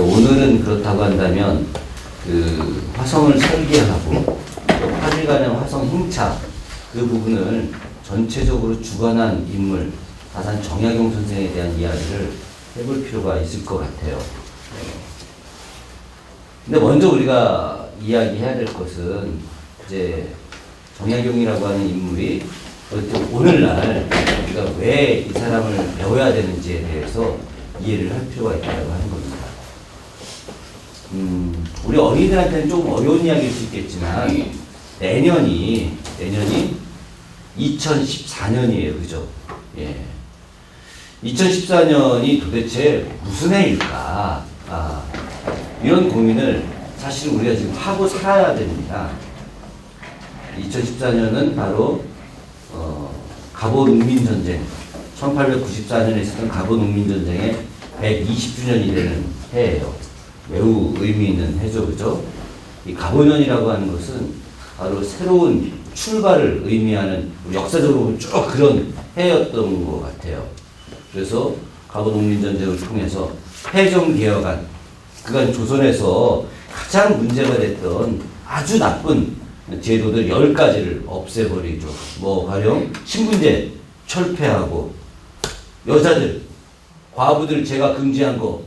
오늘은 그렇다고 한다면 그 화성을 설계하고 또 8일간의 화성 행차 그 부분을 전체적으로 주관한 인물 다산 정약용 선생에 대한 이야기를 해볼 필요가 있을 것 같아요. 근데 먼저 우리가 이야기해야 될 것은 이제 정약용이라고 하는 인물이 오늘날 우리가 왜 이 사람을 배워야 되는지에 대해서 이해를 할 필요가 있다고 하는 겁니다. 우리 어린이들한테는 조금 어려운 이야기일 수 있겠지만 내년이 2014년이에요. 그죠? 예. 2014년이 도대체 무슨 해일까? 이런 고민을 사실 우리가 지금 하고 살아야 됩니다. 2014년은 바로 갑오농민전쟁 1894년에 있었던 갑오농민전쟁의 120주년이 되는 해예요. 매우 의미 있는 해죠. 그죠? 이 갑오년이라고 하는 것은 바로 새로운 출발을 의미하는 역사적으로 쭉 그런 해였던 것 같아요. 그래서 갑오농민전쟁을 통해서 해정개혁안 그간 조선에서 가장 문제가 됐던 아주 나쁜 제도들 10가지를 없애버리죠. 가령 신분제 철폐하고 여자들 과부들 제가 금지한 거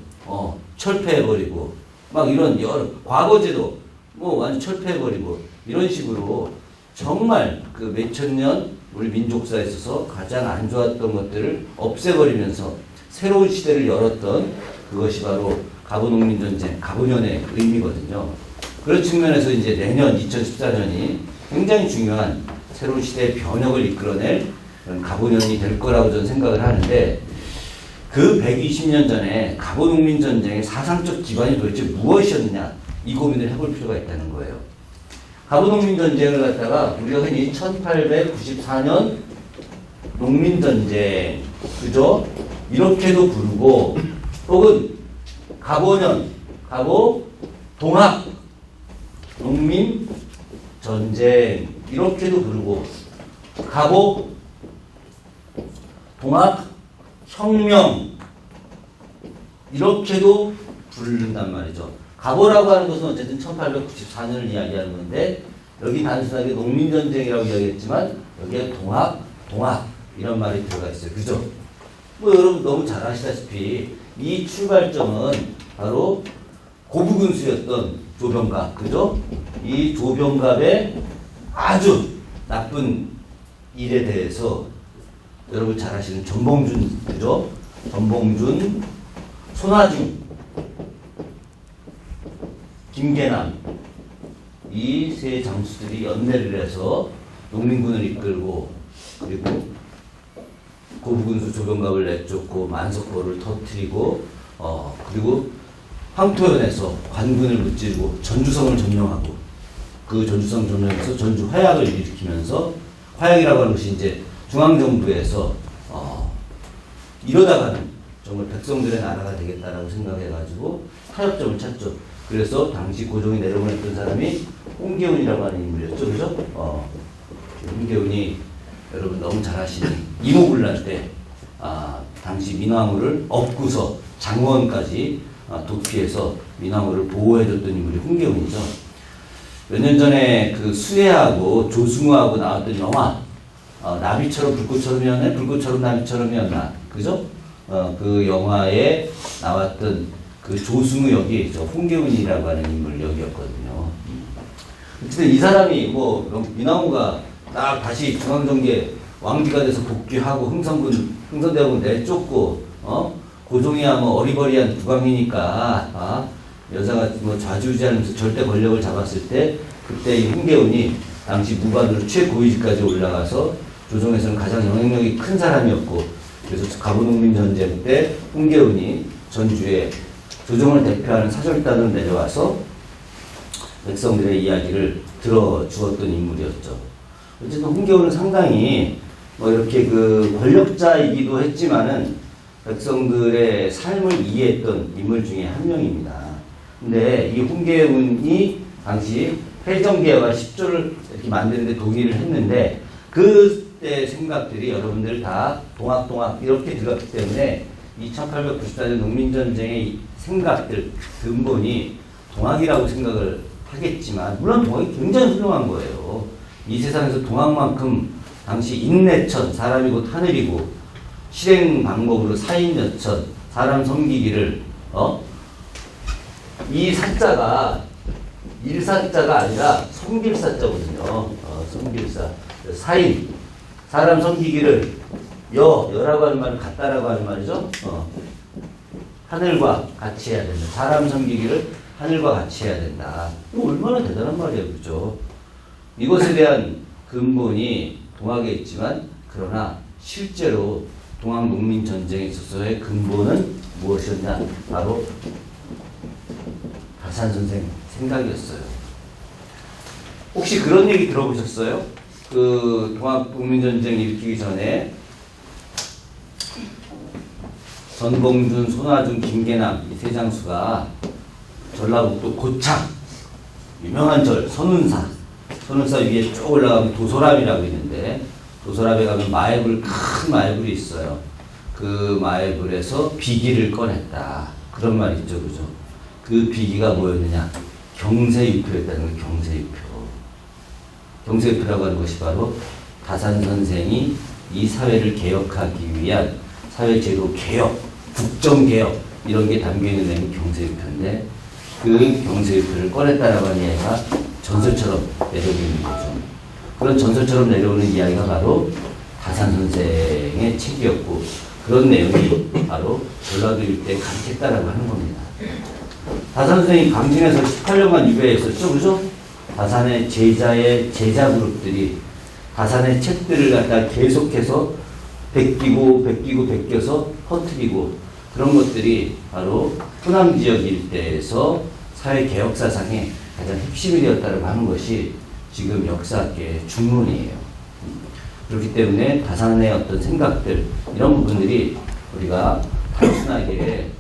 철폐해버리고 막 이런 여러 과거제도 완전 철폐해버리고 이런 식으로 정말 그 몇천 년 우리 민족사에 있어서 가장 안 좋았던 것들을 없애버리면서 새로운 시대를 열었던 그것이 바로 갑오농민전쟁, 갑오년의 의미거든요. 그런 측면에서 이제 내년 2014년이 굉장히 중요한 새로운 시대의 변혁을 이끌어낼 그런 갑오년이 될 거라고 저는 생각을 하는데 그 120년 전에 갑오농민전쟁의 사상적 기반이 도대체 무엇이었느냐 이 고민을 해볼 필요가 있다는 거예요. 갑오농민전쟁을 갖다가 우리가 흔히 1894년 농민전쟁 그죠? 이렇게도 부르고 혹은 갑오년, 갑오동학 농민전쟁 이렇게도 부르고 갑오동학혁명 이렇게도 부른단 말이죠. 갑오라고 하는 것은 어쨌든 1894년을 이야기하는 건데 여기 단순하게 농민전쟁이라고 이야기했지만 여기에 동학 이런 말이 들어가 있어요. 그죠? 여러분 너무 잘 아시다시피 이 출발점은 바로 고부군수였던 조병갑, 그죠? 이 조병갑의 아주 나쁜 일에 대해서 여러분 잘 아시는 전봉준, 그죠? 전봉준, 손아중, 김계남 이 세 장수들이 연대를 해서 농민군을 이끌고 그리고 고부군수 조병갑을 내쫓고 만석보를 터뜨리고 그리고 황토현에서 관군을 무찌르고 전주성을 점령하고 그 전주성 점령에서 전주 화약을 일으키면서 화약이라고 하는 것이 이제 중앙정부에서 이러다가는 정말 백성들의 나라가 되겠다라고 생각해가지고 타협점을 찾죠. 그래서 당시 고종이 내려보냈던 사람이 홍계훈이라고 하는 인물이었죠. 그죠? 홍계훈이 여러분 너무 잘 아시는 이모군란 때 당시 민왕후를 업고서 장원까지 도피해서 민왕후를 보호해줬던 인물이 홍계훈이죠. 몇 년 전에 그 수혜하고 조승우하고 나왔던 영화 나비처럼 불꽃처럼이었나 불꽃처럼 나비처럼이었나 그죠? 그 영화에 나왔던 그 조승우 역이 홍계훈이라고 하는 인물 역이었거든요. 어쨌든 이 사람이 민왕후가 딱 다시 중앙정계 왕비가 돼서 복귀하고 흥선대학원 내쫓고 고종이야 어리버리한 국왕이니까 여자가 좌지우지하면서 절대 권력을 잡았을 때 그때 이 홍계훈이 당시 무관으로 최고위직까지 올라가서 조정에서는 가장 영향력이 큰 사람이었고 그래서 갑오농민전쟁 때 홍계훈이 전주에 조정을 대표하는 사절단을 내려와서 백성들의 이야기를 들어주었던 인물이었죠. 어쨌든 홍계훈은 상당히 이렇게 그 권력자이기도 했지만은 백성들의 삶을 이해했던 인물 중에 한 명입니다. 근데 이 홍계훈이 당시 해정개혁안 10조를 이렇게 만드는데 동의를 했는데 그때 생각들이 여러분들 다 동학 이렇게 들어갔기 때문에 이 1894년 농민전쟁의 생각들, 근본이 동학이라고 생각을 하겠지만, 물론 동학이 굉장히 훌륭한 거예요. 이 세상에서 동학만큼 당시 인내천, 사람이 곧 하늘이고, 실행 방법으로 사인여천, 사람 섬기기를, 이 사자가 일사자가 아니라 섬길사자거든요. 섬길사. 사인, 사람 섬기기를 여라고 하는 말은 같다라고 하는 말이죠. 하늘과 같이 해야 된다. 사람 섬기기를 하늘과 같이 해야 된다. 이거 얼마나 대단한 말이에요. 그죠? 이것에 대한 근본이 동학에 있지만, 그러나 실제로 동학농민전쟁에 있어서의 근본은 무엇이었냐? 바로 다산 선생 생각이었어요. 혹시 그런 얘기 들어보셨어요? 그 동학농민전쟁 일으키기 전에 전봉준, 손아준, 김계남 이 세 장수가 전라북도 고창 유명한 절 선운사 위에 쭉 올라가면 도소랍이라고 있는데, 도소랍에 가면 마애불, 큰 마애불이 있어요. 그 마애불에서 비기를 꺼냈다. 그런 말 있죠, 그죠? 그 비기가 뭐였느냐? 경세유표였다는 거예요. 경세유표라고 하는 것이 바로 다산 선생이 이 사회를 개혁하기 위한 사회제도 개혁, 국정개혁 이런 게 담겨있는 내용이 경세유표인데, 그 경세유표를 꺼냈다라고 하는 이야기가 전설처럼 내려오는 거죠. 그런 전설처럼 내려오는 이야기가 바로 다산 선생의 책이었고, 그런 내용이 바로 전라도 일대에 가득했다라고 하는 겁니다. 다산 선생이 강진에서 18년간 유배했었죠, 그죠? 다산의 제자 그룹들이 다산의 책들을 갖다 계속해서 베껴서 퍼뜨리고, 그런 것들이 바로 호남 지역 일대에서 사회개혁 사상의 가장 핵심이 되었다고 하는 것이 지금 역사학계의 중론이에요. 그렇기 때문에 다산의 어떤 생각들, 이런 부분들이 우리가 단순하게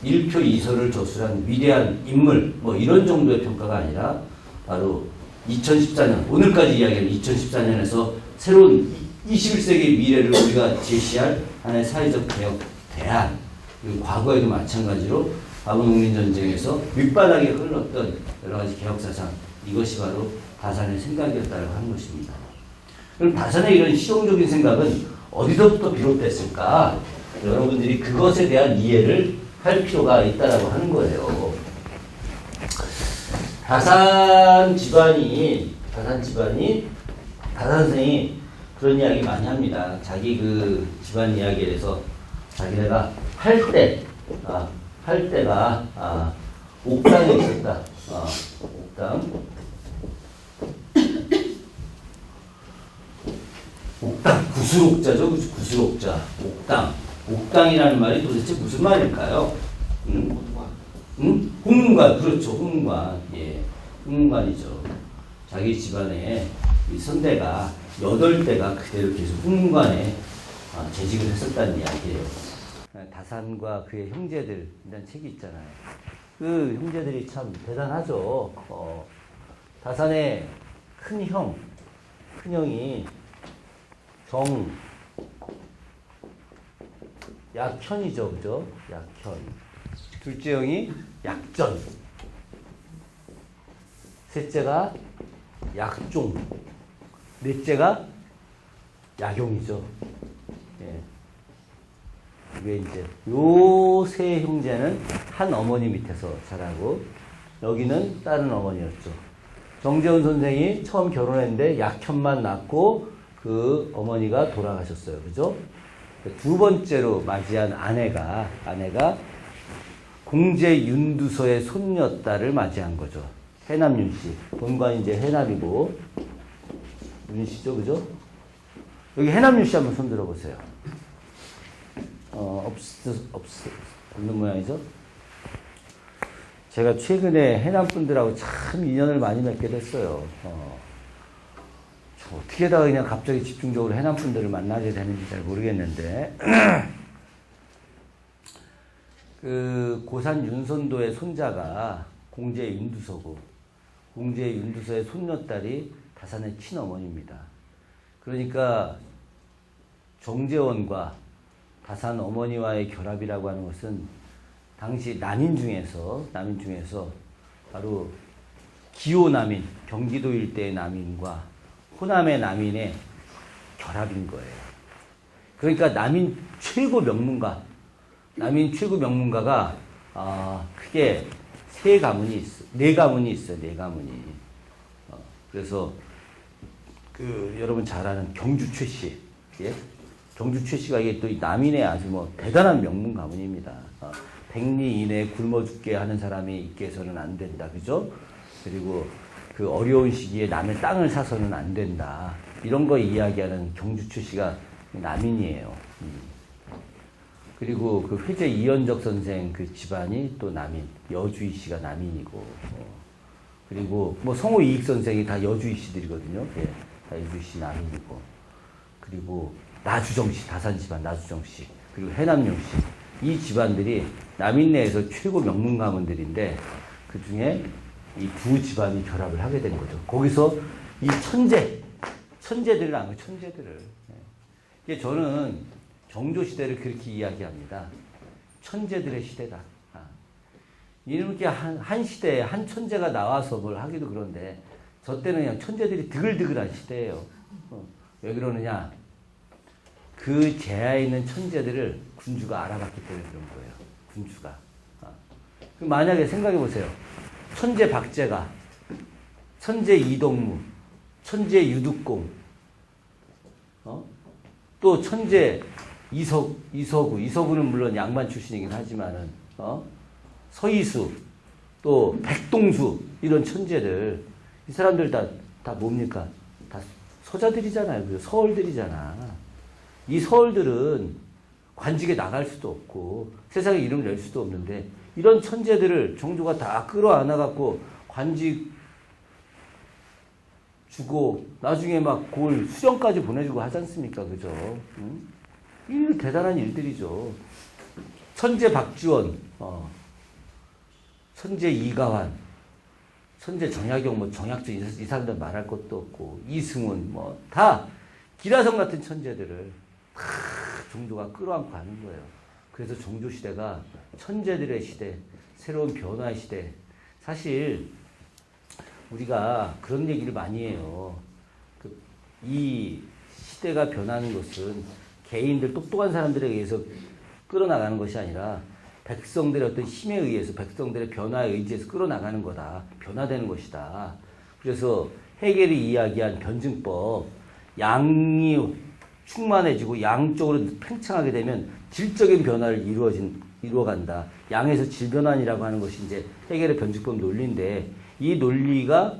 일표 이설을 저술한 위대한 인물 이런 정도의 평가가 아니라, 바로 2014년, 오늘까지 이야기하는 2014년에서 새로운 21세기의 미래를 우리가 제시할 하나의 사회적 개혁 대안, 그리고 과거에도 마찬가지로 가보농민전쟁에서 밑바닥에 흘렀던 여러 가지 개혁사상, 이것이 바로 다산의 생각이었다고 하는 것입니다. 그럼 다산의 이런 실용적인 생각은 어디서부터 비롯됐을까? 여러분들이 그것에 대한 이해를 할 필요가 있다고 하는 거예요. 다산 선생이 그런 이야기 많이 합니다. 자기 그 집안 이야기에 대해서 자기네가 할 때가 옥당에 있었다. 옥당 구술옥자죠. 구술옥자. 옥당이라는 말이 도대체 무슨 말일까요? 홍문관. 그렇죠. 홍문관. 예. 홍문관이죠. 자기 집안에 이 선대가 8대가 그대로 계속 홍문관에 재직을 했었다는 이야기예요. 다산과 그의 형제들 이라는 책이 있잖아요. 그 형제들이 참 대단하죠. 다산의 큰형이 약현이죠, 그죠? 약현. 둘째 형이 약전. 셋째가 약종. 넷째가 약용이죠. 예. 이게 이제 요 세 형제는 한 어머니 밑에서 자라고, 여기는 다른 어머니였죠. 정재훈 선생이 처음 결혼했는데 약현만 낳고 그 어머니가 돌아가셨어요. 그죠? 두 번째로 맞이한 아내가 공제 윤두서의 손녀딸을 맞이한 거죠. 해남 윤씨. 본관이 이제 해남이고, 윤씨죠. 그죠? 여기 해남 윤씨 한번 손 들어보세요. 없는 모양이죠? 제가 최근에 해남 분들하고 참 인연을 많이 맺게 됐어요. 어떻게 다 그냥 갑자기 집중적으로 해남 분들을 만나게 되는지 잘 모르겠는데, 그 고산 윤선도의 손자가 공제 윤두서고, 공제 윤두서의 손녀딸이 다산의 친어머니입니다. 그러니까 정재원과 다산 어머니와의 결합이라고 하는 것은 당시 남인 중에서 바로 기호 남인, 경기도 일대의 남인과 호남의 남인의 결합인 거예요. 그러니까 남인 최고 명문가가 크게 네 가문이 있어요. 그래서 여러분 잘 아는 경주 최씨, 예? 경주 최씨가 이게 또 남인의 아주 대단한 명문 가문입니다. 백리 이내에 굶어 죽게 하는 사람이 있게 해서는 안 된다, 그죠? 그리고 그 어려운 시기에 남의 땅을 사서는 안 된다. 이런 거 이야기하는 경주 최씨가 남인이에요. 그리고 그 회제 이현적 선생 그 집안이 또 남인, 여주이 씨가 남인이고, 그리고 성호 이익 선생이 다 여주이 씨들이거든요. 예, 다 여주이 씨 남인이고, 그리고 나주정 씨, 다산 집안 나주정 씨, 그리고 해남용 씨, 이 집안들이 남인 내에서 최고 명문 가문들인데 그 중에 이 두 집안이 결합을 하게 된 거죠. 거기서 이 천재들을 안 거예요. 천재들을. 예. 저는 정조 시대를 그렇게 이야기합니다. 천재들의 시대다. 이렇게 한 시대에 한 천재가 나와서 뭘 하기도 그런데 저 때는 그냥 천재들이 드글드글한 시대예요. 왜 그러느냐? 그 제야에 있는 천재들을 군주가 알아봤기 때문에 그런 거예요. 군주가. 그럼 만약에 생각해 보세요. 천재 박제가, 천재 이동무, 천재 유득공, 또 천재 이서구는 물론 양반 출신이긴 하지만은, 서이수, 또 백동수, 이런 천재들, 이 사람들 다 뭡니까? 다 서자들이잖아요. 그 서얼들이잖아. 이 서얼들은 관직에 나갈 수도 없고, 세상에 이름 낼 수도 없는데, 이런 천재들을 정조가 다 끌어안아갖고, 관직 주고, 나중에 막 골 수령까지 보내주고 하지 않습니까? 그죠? 응? 이 대단한 일들이죠. 천재 박지원, 천재 이가환, 천재 정약용, 정약전 이 사람들 말할 것도 없고, 이승훈, 다 기라성 같은 천재들을 정조가 끌어안고 가는 거예요. 그래서 정조 시대가 천재들의 시대, 새로운 변화의 시대. 사실 우리가 그런 얘기를 많이 해요. 이 시대가 변하는 것은 개인들, 똑똑한 사람들에 의해서 끌어나가는 것이 아니라 백성들의 어떤 힘에 의해서, 백성들의 변화에 의지해서 끌어나가는 거다. 변화되는 것이다. 그래서 해겔이 이야기한 변증법, 양이 충만해지고 양쪽으로 팽창하게 되면 질적인 변화를 이루어간다. 양에서 질변환이라고 하는 것이 이제 해겔의 변증법 논리인데, 이 논리가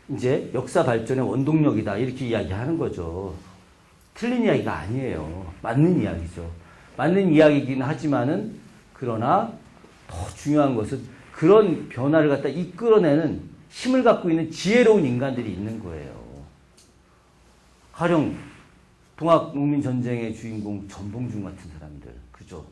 이제 역사 발전의 원동력이다. 이렇게 이야기하는 거죠. 틀린 이야기가 아니에요. 맞는 이야기죠. 맞는 이야기이긴 하지만은, 그러나 더 중요한 것은 그런 변화를 갖다 이끌어내는 힘을 갖고 있는 지혜로운 인간들이 있는 거예요. 가령 동학농민전쟁의 주인공 전봉준 같은 사람들, 그죠?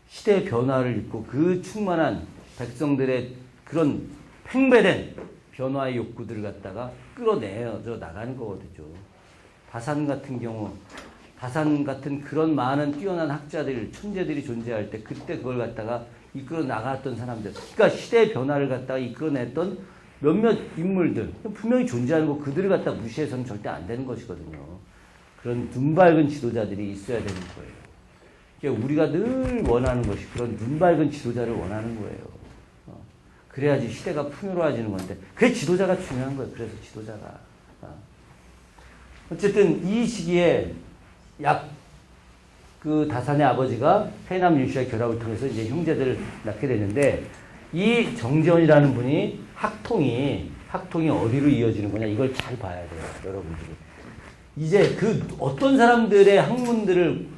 시대의 변화를 읽고 그 충만한 백성들의 그런 팽배된 변화의 욕구들을 갖다가 끌어내져 나가는 거거든요. 다산 같은 경우, 다산 같은 그런 많은 뛰어난 학자들, 천재들이 존재할 때 그때 그걸 갖다가 이끌어 나갔던 사람들, 그러니까 시대의 변화를 갖다가 이끌어냈던 몇몇 인물들, 분명히 존재하는 거, 그들을 갖다 무시해서는 절대 안 되는 것이거든요. 그런 눈 밝은 지도자들이 있어야 되는 거예요. 그러니까 우리가 늘 원하는 것이 그런 눈 밝은 지도자를 원하는 거예요. 그래야지 시대가 풍요로워지는 건데, 그게 지도자가 중요한 거예요. 그래서 지도자가. 어쨌든 이 시기에 그 다산의 아버지가 해남 윤씨와의 결합을 통해서 이제 형제들을 낳게 되는데, 이 정재원이라는 분이 학통이 어디로 이어지는 거냐, 이걸 잘 봐야 돼요, 여러분들이. 이제 그 어떤 사람들의 학문들을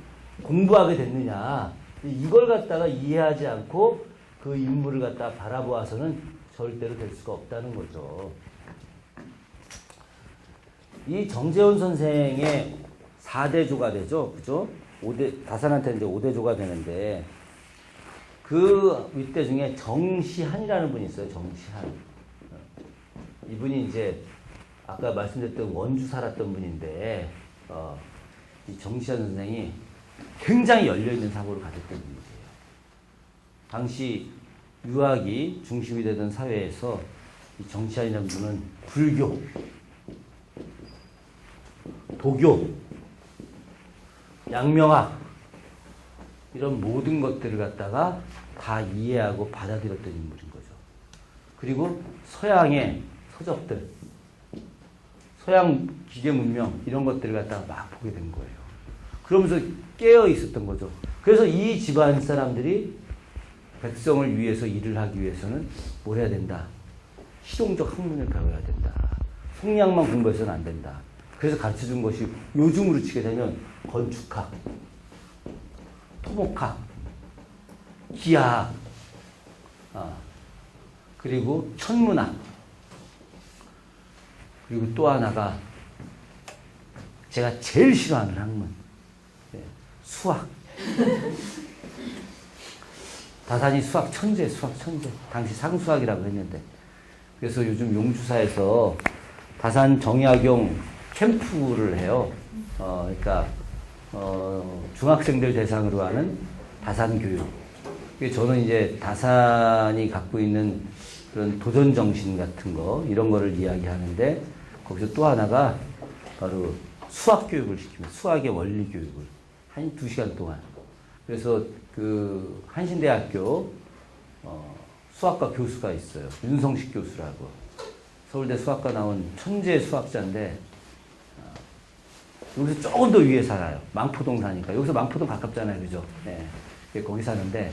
공부하게 됐느냐, 이걸 갖다가 이해하지 않고 그 인물을 갖다 바라보아서는 절대로 될 수가 없다는 거죠. 이 정재원 선생의 4대조가 되죠. 그죠? 다산한테 이제 5대조가 되는데, 그 윗대 중에 정시한이라는 분이 있어요. 정시한. 이분이 이제 아까 말씀드렸던 원주 살았던 분인데, 이 정시한 선생이 굉장히 열려있는 사고를 가졌던 분이세요. 당시 유학이 중심이 되던 사회에서 이 정치아이라는 분은 불교, 도교, 양명학 이런 모든 것들을 갖다가 다 이해하고 받아들였던 인물인 거죠. 그리고 서양의 서적들, 서양 기계 문명 이런 것들을 갖다가 막 보게 된 거예요. 그러면서 깨어 있었던 거죠. 그래서 이 집안 사람들이 백성을 위해서 일을 하기 위해서는 뭘 해야 된다? 실용적 학문을 배워야 된다. 속량만 공부해서는 안 된다. 그래서 가르쳐준 것이 요즘으로 치게 되면 건축학, 토목학, 기하학, 그리고 천문학, 그리고 또 하나가 제가 제일 싫어하는 학문, 수학. 다산이 수학 천재. 당시 상수학이라고 했는데. 그래서 요즘 용주사에서 다산 정약용 캠프를 해요. 그러니까 중학생들 대상으로 하는 다산 교육. 저는 이제 다산이 갖고 있는 그런 도전 정신 같은 거, 이런 거를 이야기하는데, 거기서 또 하나가 바로 수학 교육을 시킵니다. 수학의 원리 교육을. 한 2시간 동안. 그래서 그 한신대학교 수학과 교수가 있어요. 윤성식 교수라고. 서울대 수학과 나온 천재 수학자인데, 여기서 조금 더 위에 살아요. 망포동 사니까. 여기서 망포동 가깝잖아요. 그죠? 네. 거기 사는데,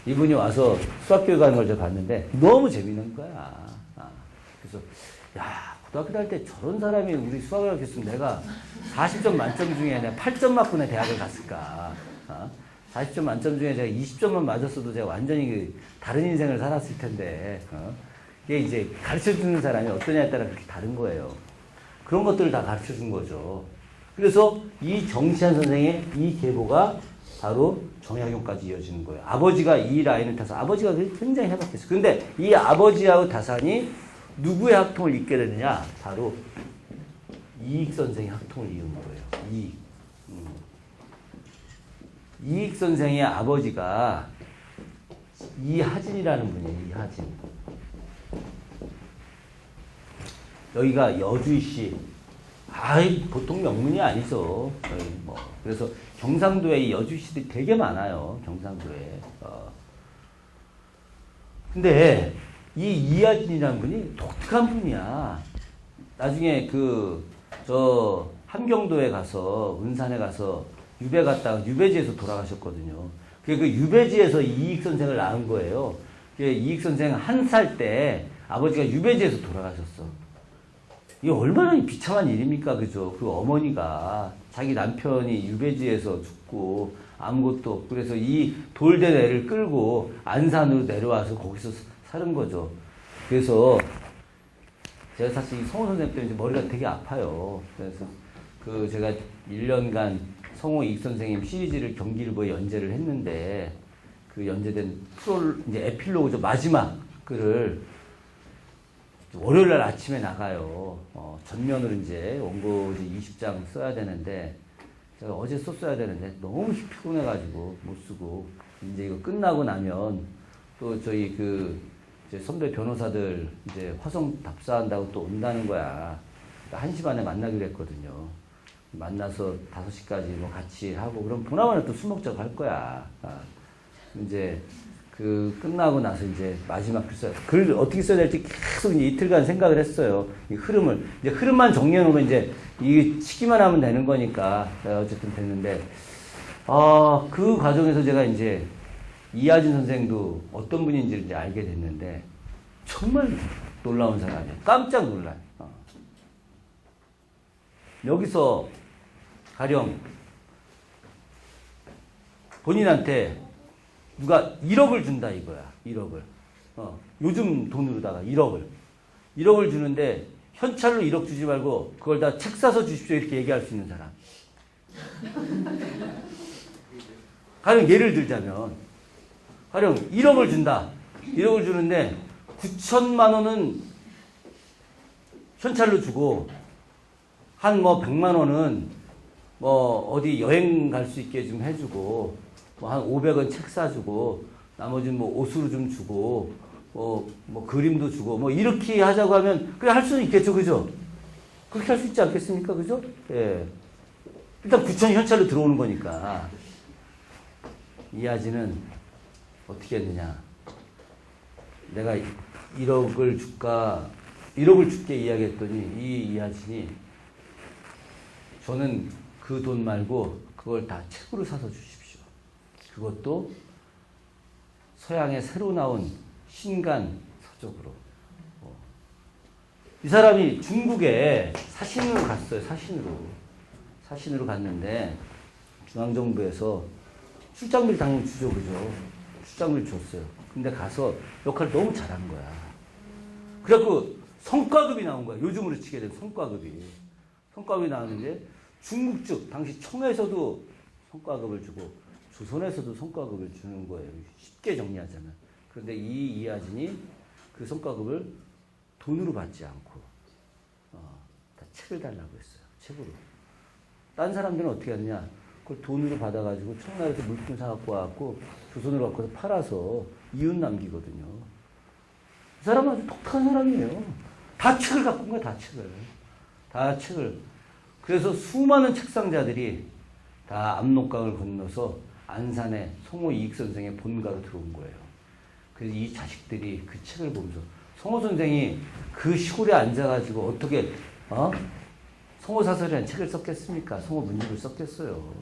이분이 와서 수학 교육하는 걸 제가 봤는데, 너무 재밌는 거야. 그래서, 야, 고등학교 다닐 때 저런 사람이 우리 수학을 가르쳤으면 내가 40점 만점 중에 내가 8점 맞고 내 대학을 갔을까. 40점 만점 중에 제가 20점만 맞았어도 제가 완전히 다른 인생을 살았을 텐데, 이게 이제 가르쳐 주는 사람이 어떠냐에 따라 그렇게 다른 거예요. 그런 것들을 다 가르쳐 준 거죠. 그래서 이 정치한 선생의 이 계보가 바로 정약용까지 이어지는 거예요. 아버지가 이 라인을 타서, 아버지가 굉장히 해박했어요. 그런데 이 아버지하고 다산이 누구의 학통을 잇게 되느냐? 바로 이익 선생의 학통을 이은 거예요. 이익 선생의 아버지가 이하진이라는 분이에요. 이하진. 여기가 여주시. 보통 명문이 아니죠. 그래서 경상도에 이 여주시들이 되게 많아요. 경상도에. 근데 이 이하진이라는 분이 독특한 분이야. 나중에 함경도에 가서, 은산에 가서 유배 갔다가 유배지에서 돌아가셨거든요. 그 유배지에서 이익 선생을 낳은 거예요. 이익 선생 1살 때 아버지가 유배지에서 돌아가셨어. 이게 얼마나 비참한 일입니까? 그죠? 그 어머니가 자기 남편이 유배지에서 죽고 아무것도 없고, 그래서 이 돌된 애를 끌고 안산으로 내려와서 거기서 사는 거죠. 그래서 제가 사실 이 성호 선생님 때문에 머리가 되게 아파요. 그래서 제가 1년간 성호 이익 선생님 시리즈를 경기일보에 연재를 했는데, 그 연재된 이제 에필로그죠. 마지막 글을 월요일 날 아침에 나가요. 전면으로 이제 원고지 20장 써야 되는데, 제가 어제 썼어야 되는데 너무 피곤해가지고 못 쓰고, 이제 이거 끝나고 나면 또 저희 제 선배 변호사들 이제 화성 답사한다고 또 온다는 거야. 그러니까 1시 반에 만나기로 했거든요. 만나서 5시까지 뭐 같이 하고, 그럼 보나마나 또 술 먹자고 할 거야. 이제 끝나고 나서 이제 마지막 글 써요. 글을 어떻게 써야 될지 계속 이제 이틀간 생각을 했어요. 이 흐름을. 이제 흐름만 정리해놓으면 이제 이 치기만 하면 되는 거니까. 어쨌든 됐는데, 그 과정에서 제가 이제 이하진 선생도 어떤 분인지를 이제 알게 됐는데, 정말 놀라운 사람이에요. 깜짝 놀라요. 여기서 가령 본인한테 누가 1억을 준다 이거야. 1억을. 요즘 돈으로다가 1억을 주는데, 현찰로 1억 주지 말고 그걸 다 책 사서 주십시오 이렇게 얘기할 수 있는 사람. 가령 예를 들자면, 가령 1억을 준다. 1억을 주는데 9천만 원은 현찰로 주고, 한 100만 원은 어디 여행 갈 수 있게 좀 해주고, 한 500원 책 사주고, 나머지는 뭐 옷으로 좀 주고, 뭐 그림도 주고, 뭐 이렇게 하자고 하면, 그래, 할 수는 있겠죠. 그죠? 그렇게 할 수 있지 않겠습니까? 그죠? 예. 일단 구청이 현찰로 들어오는 거니까. 이하진은 어떻게 했느냐. 내가 1억을 줄까, 1억을 줄게 이야기했더니, 이 이하진이 저는 그 돈 말고 그걸 다 책으로 사서 주십시오. 그것도 서양에 새로 나온 신간 서적으로. 이 사람이 중국에 사신으로 갔어요. 사신으로 갔는데 중앙정부에서 출장비를 당연히 주죠. 그죠? 출장비를 줬어요. 근데 가서 역할을 너무 잘한 거야. 그래갖고 성과급이 나온 거야. 요즘으로 치게 되면 성과급이 나왔는데 중국 쪽 당시 청에서도 성과급을 주고 조선에서도 성과급을 주는 거예요. 쉽게 정리하자면. 그런데 이 이하진이 그 성과급을 돈으로 받지 않고 다 책을 달라고 했어요. 책으로. 딴 사람들은 어떻게 하느냐. 그걸 돈으로 받아가지고 청나라에서 물품 사갖고 와갖고 조선으로 갖고 와서 팔아서 이윤 남기거든요. 이 사람은 아주 독특한 사람이에요. 다 책을 갖고 온 거야. 다 책을. 그래서 수많은 책상자들이 다 압록강을 건너서 안산의 송호 이익 선생의 본가로 들어온 거예요. 그래서 이 자식들이 그 책을 보면서 송호 선생이 그 시골에 앉아가지고 어떻게 송호사설이라는 책을 썼겠습니까? 송호 문집을 썼겠어요.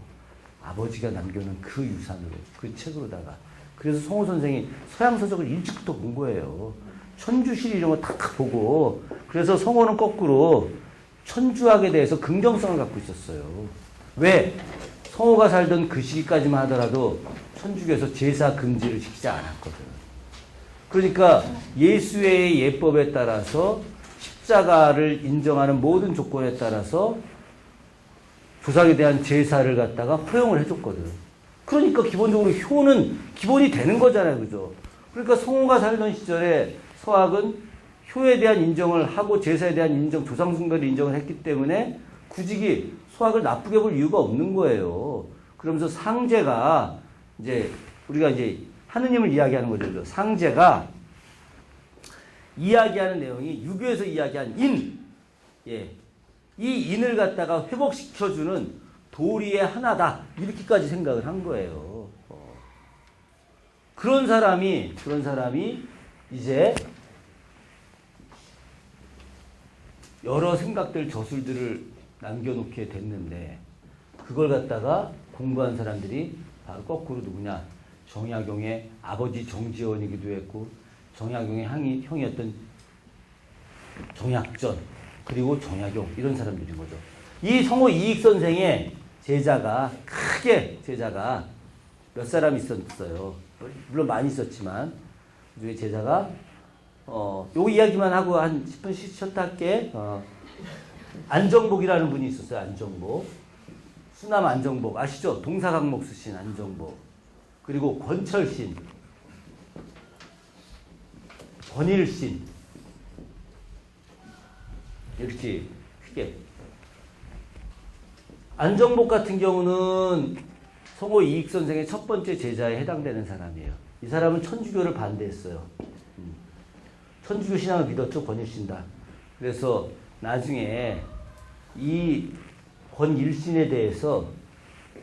아버지가 남겨놓은 그 유산으로, 그 책으로다가. 그래서 송호 선생이 서양서적을 일찍부터 본 거예요. 천주실 이런 거 탁탁 보고. 그래서 송호는 거꾸로 천주학에 대해서 긍정성을 갖고 있었어요. 왜? 송호가 살던 그 시기까지만 하더라도 천주교에서 제사 금지를 시키지 않았거든. 그러니까 예수의 예법에 따라서 십자가를 인정하는 모든 조건에 따라서 조상에 대한 제사를 갖다가 허용을 해줬거든. 그러니까 기본적으로 효는 기본이 되는 거잖아요. 그죠? 그러니까 송호가 살던 시절에 서학은 효에 대한 인정을 하고 제사에 대한 인정, 조상숭배를 인정을 했기 때문에 굳이 서학을 나쁘게 볼 이유가 없는 거예요. 그러면서 상제가 이제 우리가 이제 하느님을 이야기하는 거죠. 상제가 이야기하는 내용이 유교에서 이야기한 인, 예, 이 인을 갖다가 회복시켜주는 도리의 하나다 이렇게까지 생각을 한 거예요. 그런 사람이 이제 여러 생각들 저술들을 남겨놓게 됐는데 그걸 갖다가 공부한 사람들이 바로 거꾸로 누구냐, 정약용의 아버지 정지원이기도 했고 정약용의 형이었던 정약전 그리고 정약용 이런 사람들인 거죠. 이 송호 이익 선생의 제자가 몇 사람 있었어요. 물론 많이 있었지만 그중에 제자가 요 이야기만 하고 한 10분 쉬었다 할게. 안정복이라는 분이 있었어요. 안정복. 수남 안정복 아시죠? 동사강목 쓰신 안정복. 그리고 권철신, 권일신 이렇게 크게. 안정복 같은 경우는 송호 이익 선생의 첫 번째 제자에 해당되는 사람이에요. 이 사람은 천주교를 반대했어요. 천주교 신앙을 믿었죠. 권일신다. 그래서 나중에 이 권일신에 대해서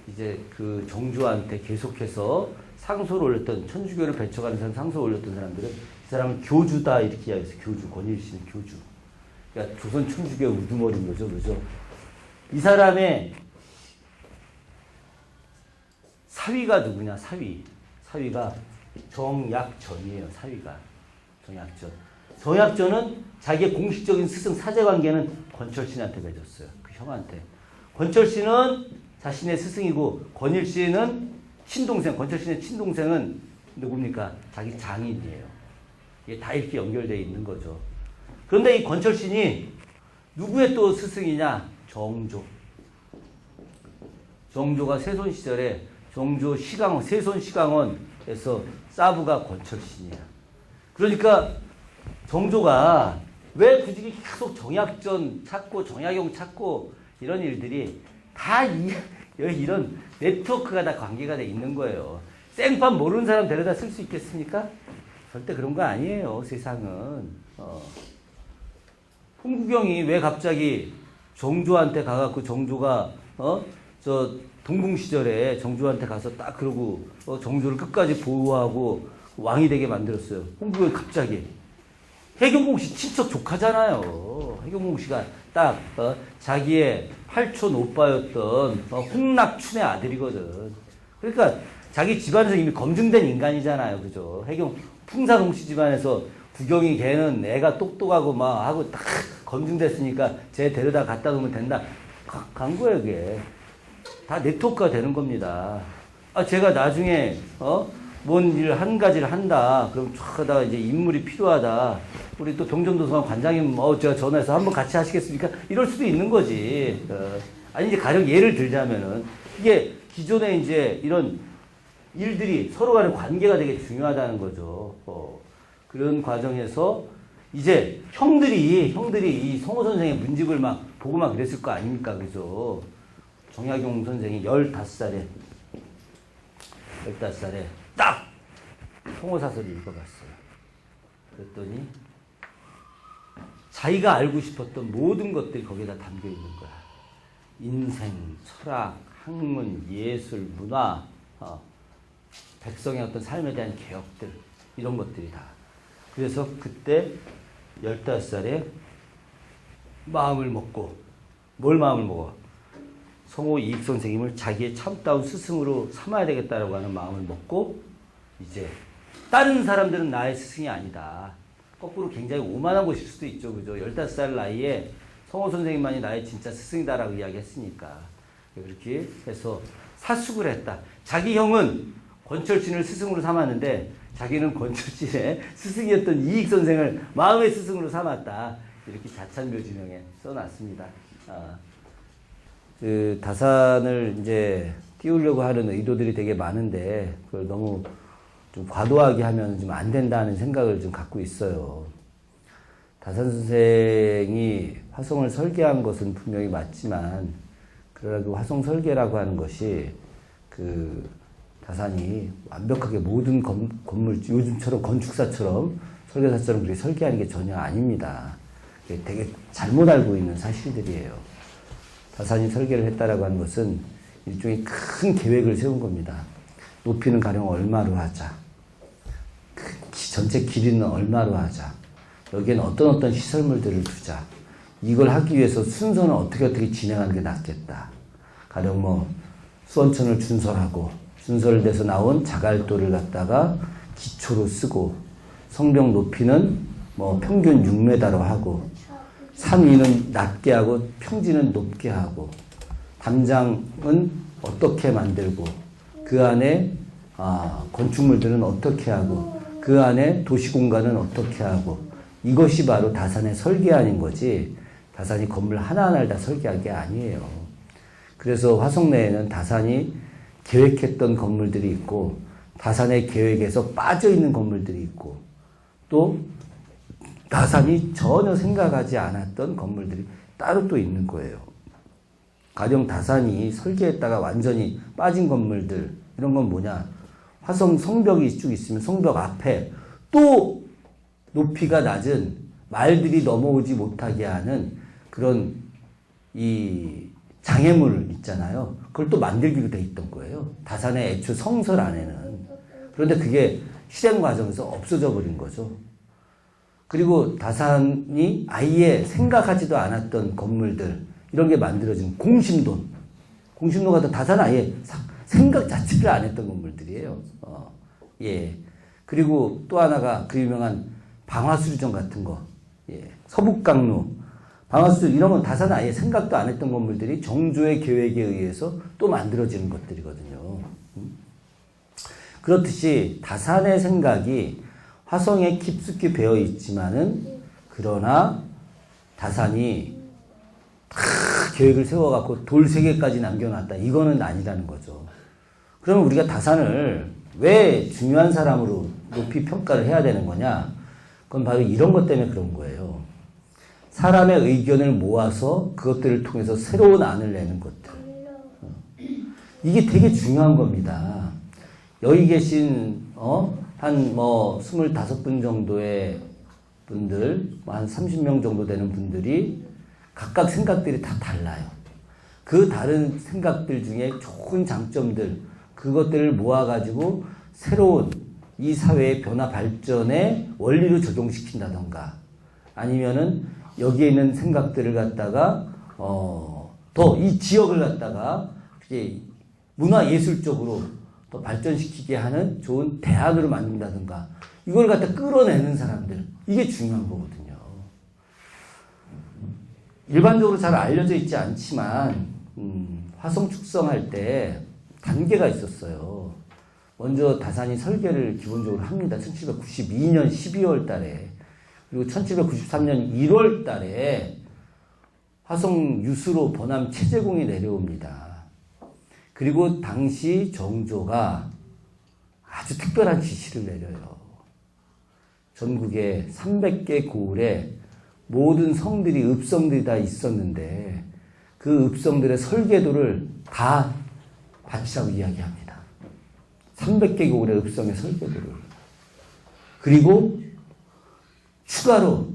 이제 그 정조한테 계속해서 상소를 올렸던, 천주교를 배척하는 사람 상소를 올렸던 사람들은 이 사람은 교주다 이렇게 이야기했어요. 교주, 권일신은 교주. 그러니까 조선 천주교의 우두머리인 거죠. 그죠? 이 사람의 사위가 누구냐? 사위가 정약전이에요. 정약전. 정약전은 자기의 공식적인 스승 사제 관계는 권철신한테 맺었어요. 그 형한테. 권철신은 자신의 스승이고 권일신은 친동생, 권철신의 친동생은 누굽니까? 자기 장인이에요. 이게 다 이렇게 연결되어 있는 거죠. 그런데 이 권철신이 누구의 또 스승이냐? 정조. 정조가 세손 시절에 정조 시강원, 세손 시강원에서 사부가 권철신이야. 그러니까 정조가 왜 굳이 계속 정약전 찾고 정약용 찾고 이런 일들이 다 이런 네트워크가 다 관계가 돼 있는 거예요. 생판 모르는 사람 데려다 쓸 수 있겠습니까? 절대 그런 거 아니에요, 세상은. 홍구경이 왜 갑자기 정조한테 가갖고 정조가, 저 동궁 시절에 정조한테 가서 딱 그러고, 정조를 끝까지 보호하고 왕이 되게 만들었어요. 홍구경이 갑자기. 해경공 씨 친척 조카잖아요. 해경공 씨가 딱, 자기의 팔촌 오빠였던 홍낙춘의 아들이거든. 그러니까 자기 집안에서 이미 검증된 인간이잖아요. 그죠? 해경, 풍사동씨 집안에서 구경이 걔는 애가 똑똑하고 막 하고 딱 검증됐으니까 쟤 데려다 갖다 놓으면 된다. 간 거예요, 그게. 다 네트워크가 되는 겁니다. 제가 나중에, 뭔 일 한 가지를 한다. 그럼 쫙 하다가 이제 인물이 필요하다. 우리 또 동전도서관 관장님, 제가 전화해서 한번 같이 하시겠습니까? 이럴 수도 있는 거지. 아니, 이제 가령 예를 들자면은, 이게 기존에 이제 이런 일들이 서로 간의 관계가 되게 중요하다는 거죠. 그런 과정에서 이제 형들이 이 성호 선생의 문집을 막 보고 막 그랬을 거 아닙니까? 그죠? 정약용 선생이 15살에 딱 성호사설을 읽어봤어요. 그랬더니 자기가 알고 싶었던 모든 것들이 거기에 다 담겨 있는 거야. 인생, 철학, 학문, 예술, 문화, 백성의 어떤 삶에 대한 개혁들, 이런 것들이 다. 그래서 그때 15살에 마음을 먹고, 뭘 마음을 먹어? 성호 이익 선생님을 자기의 참다운 스승으로 삼아야 되겠다라고 하는 마음을 먹고, 이제 다른 사람들은 나의 스승이 아니다. 거꾸로 굉장히 오만한 것일 수도 있죠. 그죠? 15살 나이에 성호 선생님만이 나의 진짜 스승이다라고 이야기했으니까. 그렇게 해서 사숙을 했다. 자기 형은 권철진을 스승으로 삼았는데 자기는 권철진의 스승이었던 이익 선생을 마음의 스승으로 삼았다. 이렇게 자찬묘지명에 써놨습니다. 그 다산을 이제 띄우려고 하는 의도들이 되게 많은데 그걸 너무 좀 과도하게 하면 좀 안 된다는 생각을 좀 갖고 있어요. 다산 선생이 화성을 설계한 것은 분명히 맞지만 그러라고 화성 설계라고 하는 것이 그 다산이 완벽하게 모든 건물, 요즘처럼 건축사처럼 설계사처럼 그렇게 설계하는 게 전혀 아닙니다. 되게 잘못 알고 있는 사실들이에요. 다산이 설계를 했다라고 하는 것은 일종의 큰 계획을 세운 겁니다. 높이는 가령 얼마로 하자. 전체 길이는 얼마로 하자. 여기에는 어떤 시설물들을 두자. 이걸 하기 위해서 순서는 어떻게 진행하는 게 낫겠다. 가령 뭐 수원천을 준설하고 준설을 돼서 나온 자갈돌을 갖다가 기초로 쓰고 성벽 높이는 뭐 평균 6m로 하고 산 위는 낮게 하고 평지는 높게 하고 담장은 어떻게 만들고 그 안에 건축물들은 어떻게 하고 그 안에 도시공간은 어떻게 하고 이것이 바로 다산의 설계안인 거지 다산이 건물 하나하나를 다 설계한 게 아니에요. 그래서 화성 내에는 다산이 계획했던 건물들이 있고 다산의 계획에서 빠져있는 건물들이 있고 또 다산이 전혀 생각하지 않았던 건물들이 따로 또 있는 거예요. 가령 다산이 설계했다가 완전히 빠진 건물들 이런 건 뭐냐? 화성 성벽이 쭉 있으면 성벽 앞에 또 높이가 낮은 말들이 넘어오지 못하게 하는 그런 이 장애물 있잖아요. 그걸 또 만들기로 돼 있던 거예요. 다산의 애초 성설 안에는. 그런데 그게 실행 과정에서 없어져 버린 거죠. 그리고 다산이 아예 생각하지도 않았던 건물들 이런 게 만들어진 공심돈. 공심돈 같은 다산은 아예 생각 자체를 안 했던 건물들이에요. 예. 그리고 또 하나가 그 유명한 방화수리전 같은 거. 예. 서북강로. 방화수리전 이런 건 다산은 아예 생각도 안 했던 건물들이 정조의 계획에 의해서 또 만들어지는 것들이거든요. 그렇듯이 다산의 생각이 화성에 깊숙이 배어 있지만은 그러나 다산이 다 계획을 세워갖고 돌 3개까지 남겨놨다. 이거는 아니라는 거죠. 그러면 우리가 다산을 왜 중요한 사람으로 높이 평가를 해야 되는 거냐? 그건 바로 이런 것 때문에 그런 거예요. 사람의 의견을 모아서 그것들을 통해서 새로운 안을 내는 것들. 이게 되게 중요한 겁니다. 여기 계신, 한 25분 정도의 분들, 한 30명 정도 되는 분들이 각각 생각들이 다 달라요. 그 다른 생각들 중에 좋은 장점들, 그것들을 모아가지고 새로운 이 사회의 변화 발전의 원리로 적용시킨다던가, 아니면은 여기에 있는 생각들을 갖다가, 더 이 지역을 갖다가 문화예술적으로 더 발전시키게 하는 좋은 대안으로 만든다든가, 이걸 갖다 끌어내는 사람들, 이게 중요한 거거든요. 일반적으로 잘 알려져 있지 않지만 화성 축성할 때 단계가 있었어요. 먼저 다산이 설계를 기본적으로 합니다. 1792년 12월 달에. 그리고 1793년 1월 달에 화성 유수로 번암 체제공이 내려옵니다. 그리고 당시 정조가 아주 특별한 지시를 내려요. 전국에 300개 고을에 모든 성들이, 읍성들이 다 있었는데 그 읍성들의 설계도를 다 바치라고 이야기합니다. 300개 고을의 읍성의 설계도를. 그리고 추가로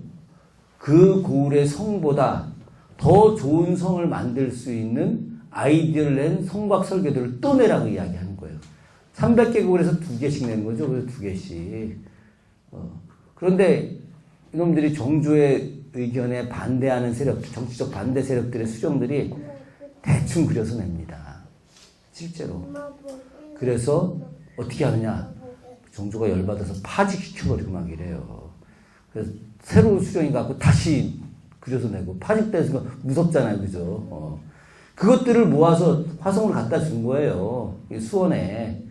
그 고을의 성보다 더 좋은 성을 만들 수 있는 아이디어를 낸 성곽 설계도를 또 내라고 이야기하는 거예요. 300개 고을에서 2개씩 내는 거죠. 그래서 2개씩. 그런데 이놈들이 정조의 의견에 반대하는 세력, 정치적 반대 세력들의 수정들이 대충 그려서 냅니다. 실제로. 그래서 어떻게 하느냐. 정조가 열받아서 파직시켜버리고 막 이래요. 그래서 새로운 수정이 갖고 다시 그려서 내고, 파직돼서 무섭잖아요. 그죠? 그것들을 모아서 화성으로 갖다 준 거예요. 수원에.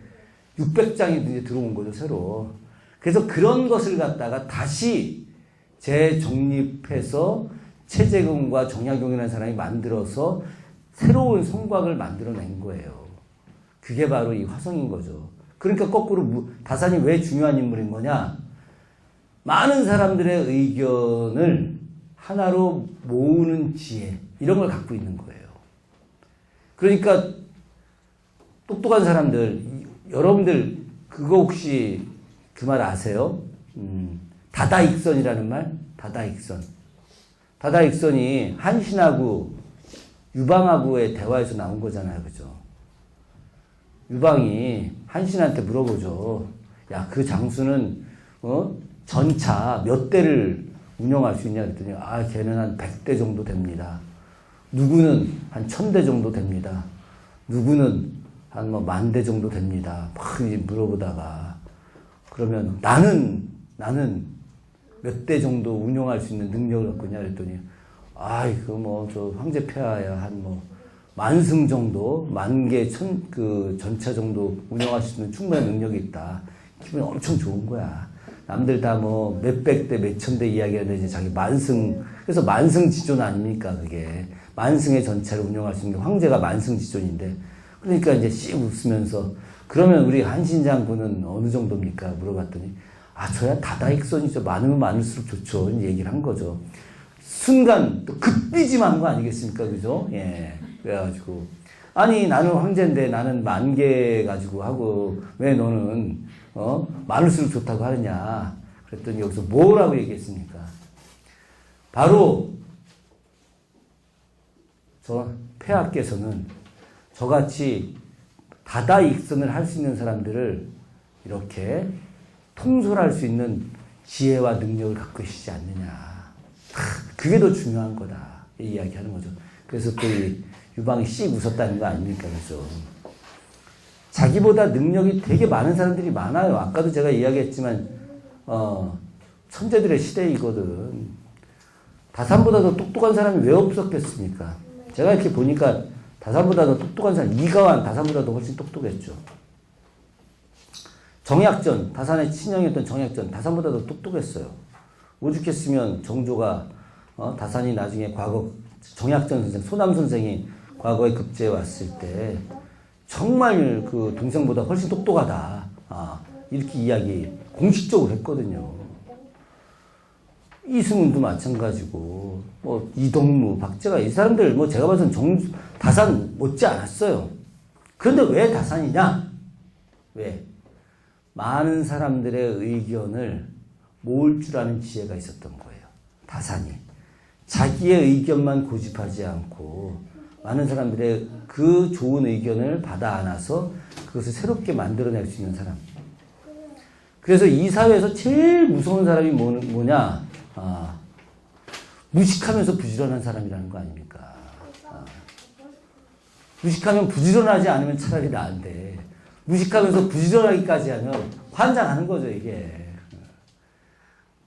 600장이 이제 들어온 거죠, 새로. 그래서 그런 것을 갖다가 다시 재정립해서 최재근과 정약용이라는 사람이 만들어서 새로운 성곽을 만들어낸 거예요. 그게 바로 이 화성인 거죠. 그러니까 거꾸로 다산이 왜 중요한 인물인 거냐? 많은 사람들의 의견을 하나로 모으는 지혜, 이런 걸 갖고 있는 거예요. 그러니까 똑똑한 사람들, 여러분들 그거 혹시 그 말 아세요? 다다익선이라는 말? 다다익선. 다다익선이 한신하고 유방하고의 대화에서 나온 거잖아요. 그죠? 유방이 한신한테 물어보죠. 야, 그 장수는 전차 몇 대를 운영할 수 있냐 그랬더니, 걔는 한 100대 정도 됩니다. 누구는 한 1000대 정도 됩니다. 누구는 한 10,000대 정도 됩니다. 막 물어보다가, 그러면 나는 몇 대 정도 운영할 수 있는 능력을 갖고 있냐 그랬더니, 저 황제 폐하야 한 10,000승 정도, 10,000개 전차 정도 운영할 수 있는 충분한 능력이 있다. 기분이 엄청 좋은 거야. 남들 다 몇백 대, 몇천 대 이야기하는데 이제 자기 10,000승, 그래서 만승지존 아닙니까, 그게. 만승의 전차를 운영할 수 있는 게 황제가 만승지존인데, 그러니까 이제 씩 웃으면서, 그러면 우리 한신 장군은 어느 정도입니까? 물어봤더니, 저야 다다익선이죠. 많으면 많을수록 좋죠. 얘기를 한 거죠. 순간 또 급비짐한 거 아니겠습니까? 그죠? 예. 그래가지고, 나는 황제인데 나는 10,000개 가지고 하고, 왜 너는, 많을수록 좋다고 하느냐. 그랬더니 여기서 뭐라고 얘기했습니까? 바로, 저 폐하께서는 저같이 다다익선을 할 수 있는 사람들을 이렇게 통솔할 수 있는 지혜와 능력을 갖고 계시지 않느냐. 그게 더 중요한 거다. 이 이야기 하는 거죠. 그래서 또 이 유방이 씩 웃었다는 거 아닙니까? 그죠? 자기보다 능력이 되게 많은 사람들이 많아요. 아까도 제가 이야기했지만, 천재들의 시대이거든. 다산보다 더 똑똑한 사람이 왜 없었겠습니까? 제가 이렇게 보니까 다산보다 더 똑똑한 사람, 이가완 다산보다 더 훨씬 똑똑했죠. 정약전, 다산의 친형이었던 정약전, 다산보다 더 똑똑했어요. 오죽했으면 정조가, 다산이 나중에 과거, 정약전 선생, 소남 선생이 과거에 급제에 왔을 때, 정말 그 동생보다 훨씬 똑똑하다. 이렇게 이야기 공식적으로 했거든요. 이승훈도 마찬가지고, 이동무, 박재가, 이 사람들, 제가 봐서는 다산 못지 않았어요. 그런데 왜 다산이냐? 왜? 많은 사람들의 의견을 모을 줄 아는 지혜가 있었던 거예요. 다산이. 자기의 의견만 고집하지 않고 많은 사람들의 그 좋은 의견을 받아 안아서 그것을 새롭게 만들어낼 수 있는 사람. 그래서 이 사회에서 제일 무서운 사람이 뭐냐? 무식하면서 부지런한 사람이라는 거 아닙니까? 무식하면 부지런하지 않으면 차라리 나은데 무식하면서 부지런하기까지 하면 환장하는 거죠, 이게.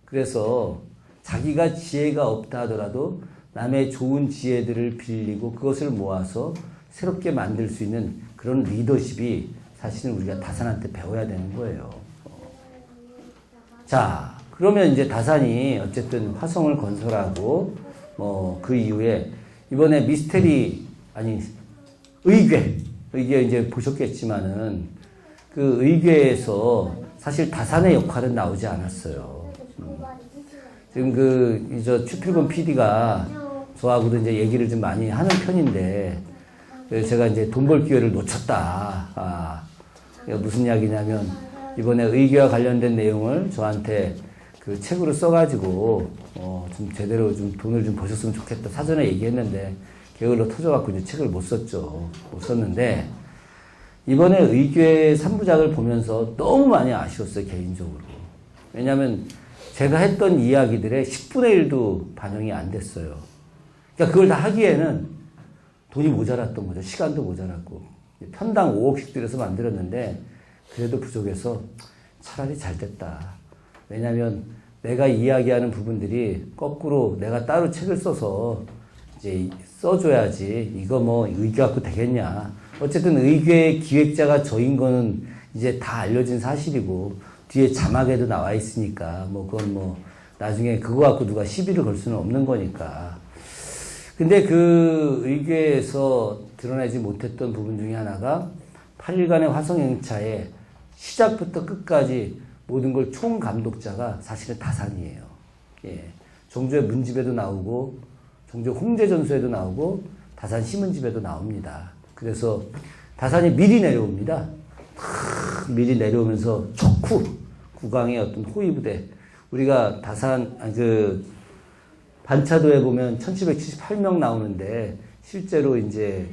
그래서 자기가 지혜가 없다 하더라도 남의 좋은 지혜들을 빌리고 그것을 모아서 새롭게 만들 수 있는 그런 리더십이 사실은 우리가 다산한테 배워야 되는 거예요. 자, 그러면 이제 다산이 어쨌든 화성을 건설하고 그 이후에 이번에 미스테리 아니 의궤 이제 보셨겠지만은 그 의궤에서 사실 다산의 역할은 나오지 않았어요. 지금 저 추필곤 PD가 저하고도 이제 얘기를 좀 많이 하는 편인데 제가 이제 돈 벌 기회를 놓쳤다. 무슨 이야기냐면 이번에 의궤와 관련된 내용을 저한테 그 책으로 써가지고 좀 제대로 좀 돈을 좀 버셨으면 좋겠다. 사전에 얘기했는데 게을러 터져갖고 이제 책을 못 썼죠. 못 썼는데 이번에 의궤 3부작을 보면서 너무 많이 아쉬웠어요, 개인적으로. 왜냐하면 제가 했던 이야기들의 10분의 1도 반영이 안 됐어요. 그러니까 그걸 다 하기에는 돈이 모자랐던 거죠. 시간도 모자랐고. 편당 5억씩 들여서 만들었는데 그래도 부족해서 차라리 잘 됐다. 왜냐하면 내가 이야기하는 부분들이 거꾸로 내가 따로 책을 써서 이제 써줘야지 이거 뭐 의궤 갖고 되겠냐. 어쨌든 의궤의 기획자가 저인 거는 이제 다 알려진 사실이고 뒤에 자막에도 나와 있으니까 그건 나중에 그거 갖고 누가 시비를 걸 수는 없는 거니까. 근데 그 의궤에서 드러내지 못했던 부분 중에 하나가 8일간의 화성행차의 시작부터 끝까지 모든 걸 총감독자가 사실은 다산이에요. 예. 종조의 문집에도 나오고 종조 홍제전서에도 나오고 다산 신문집에도 나옵니다. 그래서 다산이 미리 내려옵니다. 미리 내려오면서 척후 국왕의 어떤 호위부대, 우리가 다산 반차도에 보면 1778명 나오는데 실제로 이제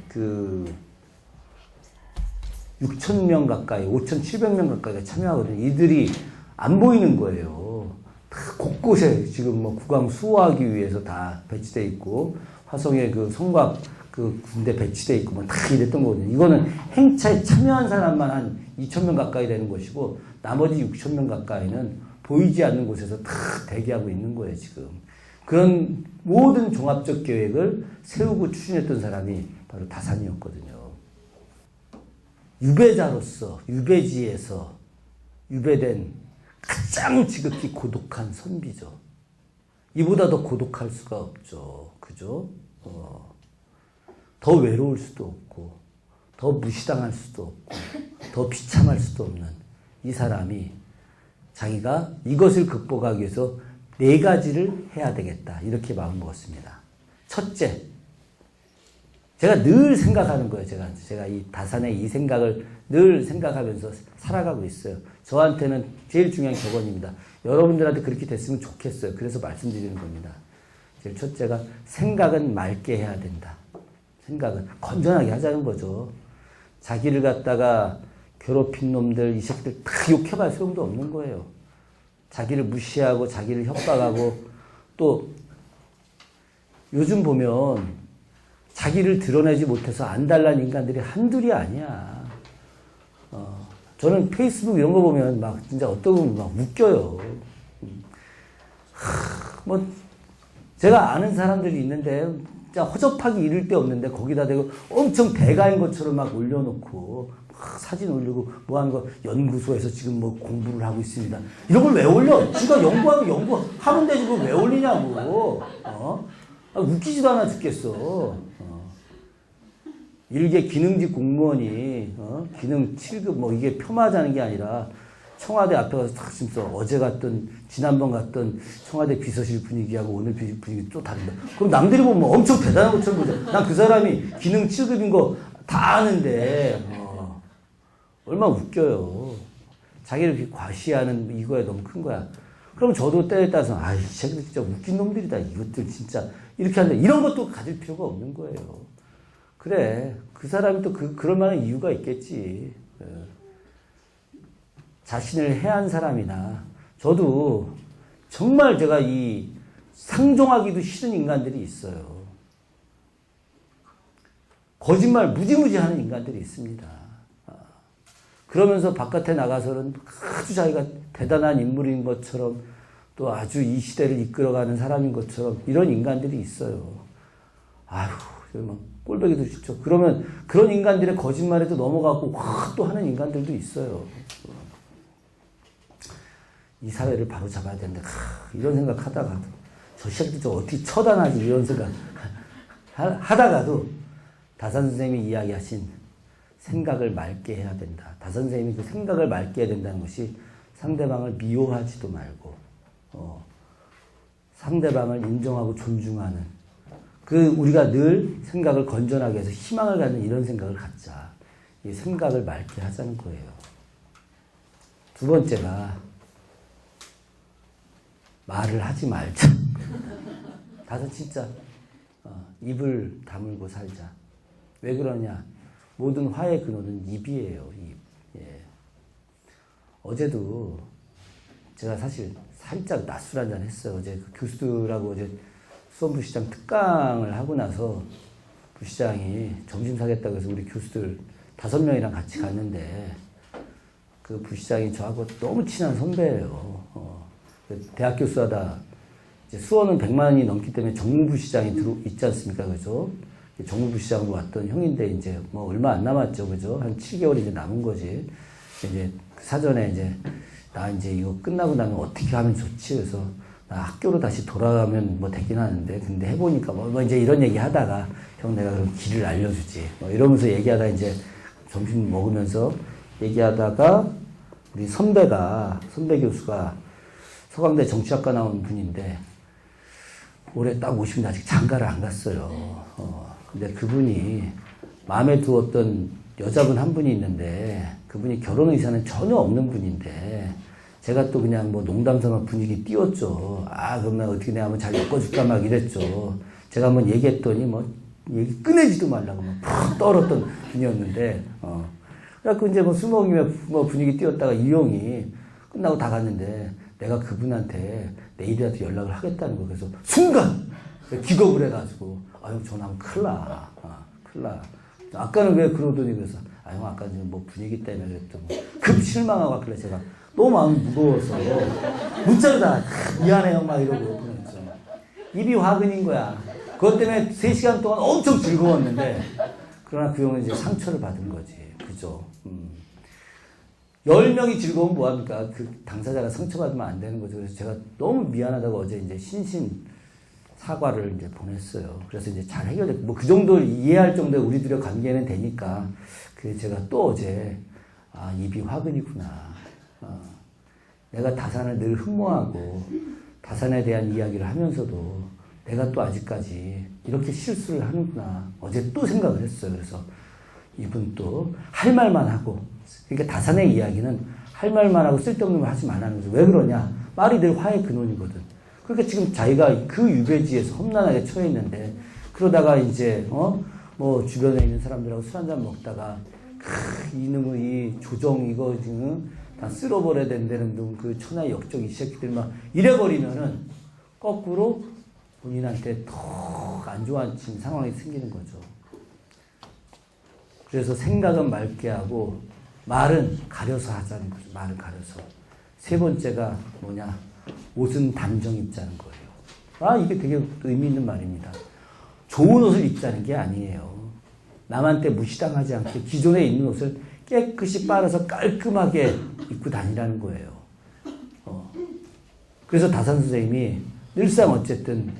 6,000명 가까이, 5,700명 가까이가 참여하거든요. 이들이 안 보이는 거예요. 다 곳곳에 지금 국왕 수호하기 위해서 다 배치돼 있고, 화성에 성곽 군대 배치돼 있고, 다 이랬던 거거든요. 이거는 행차에 참여한 사람만 한 2,000명 가까이 되는 것이고, 나머지 6,000명 가까이는 보이지 않는 곳에서 다 대기하고 있는 거예요, 지금. 그런 모든 종합적 계획을 세우고 추진했던 사람이 바로 다산이었거든요. 유배자로서 유배지에서 유배된 가장 지극히 고독한 선비죠. 이보다 더 고독할 수가 없죠. 그죠? 더 외로울 수도 없고 더 무시당할 수도 없고 더 비참할 수도 없는 이 사람이 자기가 이것을 극복하기 위해서 4가지를 해야 되겠다. 이렇게 마음먹었습니다. 첫째, 제가 늘 생각하는 거예요. 제가 이 다산의 이 생각을 늘 생각하면서 살아가고 있어요. 저한테는 제일 중요한 격언입니다. 여러분들한테 그렇게 됐으면 좋겠어요. 그래서 말씀드리는 겁니다. 제일 첫째가 생각은 맑게 해야 된다. 생각은 건전하게 하자는 거죠. 자기를 갖다가 괴롭힌 놈들, 이 새끼들 다 욕해봐야 소용도 없는 거예요. 자기를 무시하고 자기를 협박하고 또 요즘 보면 자기를 드러내지 못해서 안달난 인간들이 한둘이 아니야. 저는 페이스북 이런 거 보면 진짜 어떤 분 웃겨요. 제가 아는 사람들이 있는데 진짜 허접하기 이를 데 없는데 거기다 대고 엄청 대가인 것처럼 올려놓고 사진 올리고 하는 거 연구소에서 지금 공부를 하고 있습니다. 이런 걸 왜 올려? 지가 연구하면 되지 그걸 왜 올리냐고. 웃기지도 않아 죽겠어. 일개 기능직 공무원이 기능 7급 이게 폄하하자는 게 아니라 청와대 앞에 가서 탁 심어 어제 갔던 지난번 갔던 청와대 비서실 분위기하고 오늘 분위기 또 다른다. 그럼 남들이 보면 엄청 대단한 것처럼 보죠. 난 그 사람이 기능 7급인 거 다 아는데 얼마나 웃겨요. 자기를 이렇게 과시하는 이거에 너무 큰 거야. 그럼 저도 때에 따라서 아이 쟤들 진짜 웃긴 놈들이다. 이것들 진짜 이렇게 한다. 이런 것도 가질 필요가 없는 거예요. 그래 그 사람이 또 그럴 만한 이유가 있겠지. 자신을 해한 사람이나 저도 정말 제가 이 상종하기도 싫은 인간들이 있어요. 거짓말 무지무지 하는 인간들이 있습니다. 그러면서 바깥에 나가서는 아주 자기가 대단한 인물인 것처럼 또 아주 이 시대를 이끌어가는 사람인 것처럼 이런 인간들이 있어요. 아휴, 막 꼴보기도 싫죠. 그러면 그런 인간들의 거짓말에도 넘어가고 확 또 하는 인간들도 있어요. 이 사회를 바로 잡아야 되는데 이런 생각 하다가도 저 새끼들 좀 어떻게 처단하지 이런 생각 하다가도 다산 선생님이 이야기하신 생각을 맑게 해야 된다. 다산 선생님이 그 생각을 맑게 해야 된다는 것이 상대방을 미워하지도 말고 상대방을 인정하고 존중하는 우리가 늘 생각을 건전하게 해서 희망을 갖는 이런 생각을 갖자. 이 생각을 맑게 하자는 거예요. 두 번째가 말을 하지 말자. 다섯 진짜 입을 다물고 살자. 왜 그러냐? 모든 화의 근원은 입이에요. 입. 예. 어제도 제가 사실 살짝 낮술 한잔 했어요. 어제 그 교수들하고 어제 수원부시장 특강을 하고 나서 부시장이 점심 사겠다고 해서 우리 교수들 5명이랑 같이 갔는데 그 부시장이 저하고 너무 친한 선배예요. 대학 교수하다 이제 수원은 100만이 넘기 때문에 정무부시장이 있지 않습니까? 그죠? 정무부시장으로 왔던 형인데 이제 뭐 얼마 안 남았죠. 그죠? 한 7개월 이제 남은 거지. 이제 사전에 이제 나 이제 이거 끝나고 나면 어떻게 하면 좋지? 그래서 나 학교로 다시 돌아가면 뭐 되긴 하는데 근데 해보니까 뭐 이제 이런 얘기 하다가 형 내가 그럼 길을 알려주지. 뭐 이러면서 얘기하다 이제 점심 먹으면서 얘기하다가 우리 선배 교수가 서강대 정치학과 나온 분인데 올해 딱 오시면 아직 장가를 안 갔어요. 근데 그분이 마음에 두었던 여자분 한 분이 있는데 그분이 결혼 의사는 전혀 없는 분인데 제가 또 그냥 뭐 농담삼아 분위기 띄웠죠. 그러면 어떻게 내가 한번 잘 엮어줄까 막 이랬죠. 제가 한번 얘기했더니 뭐 얘기 꺼내지도 말라고 막 푹 떨었던 분이었는데 그래갖고 이제 뭐 술 먹이면 뭐 분위기 띄웠다가 이 형이 끝나고 다 갔는데 내가 그분한테 내일이라도 연락을 하겠다는 거. 그래서 순간 기겁을 해가지고 형 전화하면 큰일 나. 큰일 나. 아까는 왜 그러더니 그래서 형 아까 뭐 분위기 때문에 그랬더니 급 실망하고 그래 제가 너무 마음이 무거워서 문자로 다 미안해 형 막 이러고 보냈죠. 입이 화근인 거야. 그것 때문에 3시간 동안 엄청 즐거웠는데 그러나 그 형은 이제 상처를 받은 거지. 그죠? 10명이 즐거우면 뭐합니까? 그 당사자가 상처받으면 안 되는 거죠. 그래서 제가 너무 미안하다고 어제 이제 신신 사과를 이제 보냈어요. 그래서 이제 잘 해결됐고, 뭐 그 정도를 이해할 정도의 우리들의 관계는 되니까, 그 제가 또 어제, 입이 화근이구나. 내가 다산을 늘 흠모하고, 다산에 대한 이야기를 하면서도 내가 또 아직까지 이렇게 실수를 하는구나. 어제 또 생각을 했어요. 그래서 이분 또 할 말만 하고, 그러니까 다산의 이야기는 할 말만 하고 쓸데없는 걸 하지 말라는 거죠. 왜 그러냐? 말이 늘 화의 근원이거든. 그러니까 지금 자기가 그 유배지에서 험난하게 처해 있는데, 그러다가 이제, 뭐, 주변에 있는 사람들하고 술 한잔 먹다가, 이놈의 이 조정, 이거 지금 다 쓸어버려야 된다는 둥, 그 천하의 역적 이 새끼들 막 이래버리면은, 거꾸로 본인한테 더 안 좋아진 상황이 생기는 거죠. 그래서 생각은 맑게 하고, 말은 가려서 하자는 거죠. 말을 가려서. 세 번째가 뭐냐? 옷은 단정 입자는 거예요. 이게 되게 의미 있는 말입니다. 좋은 옷을 입자는 게 아니에요. 남한테 무시당하지 않게 기존에 있는 옷을 깨끗이 빨아서 깔끔하게 입고 다니라는 거예요. 그래서 다산 선생님이 늘상 어쨌든